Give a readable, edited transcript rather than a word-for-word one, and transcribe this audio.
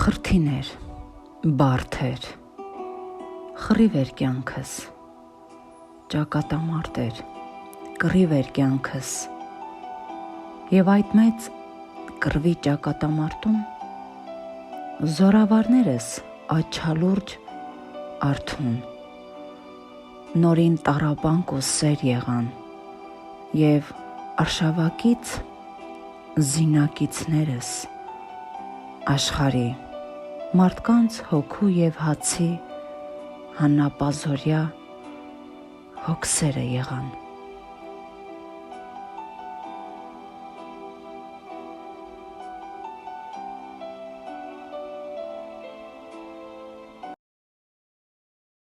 Խրթիներ, բարդեր, խռիվ էր կյանքս, ճակատամարտ էր, կռիվ էր կյանքս, և այդ մեծ կռվի ճակատամարտում զորավարներս աչալուրջ արթուն, նորին տառապանք ու սեր եղան, և արշավակից զինակիցներս աշխարհի մարդկանց հոգու և հացի հանապազօրյա հոգսերը եղան։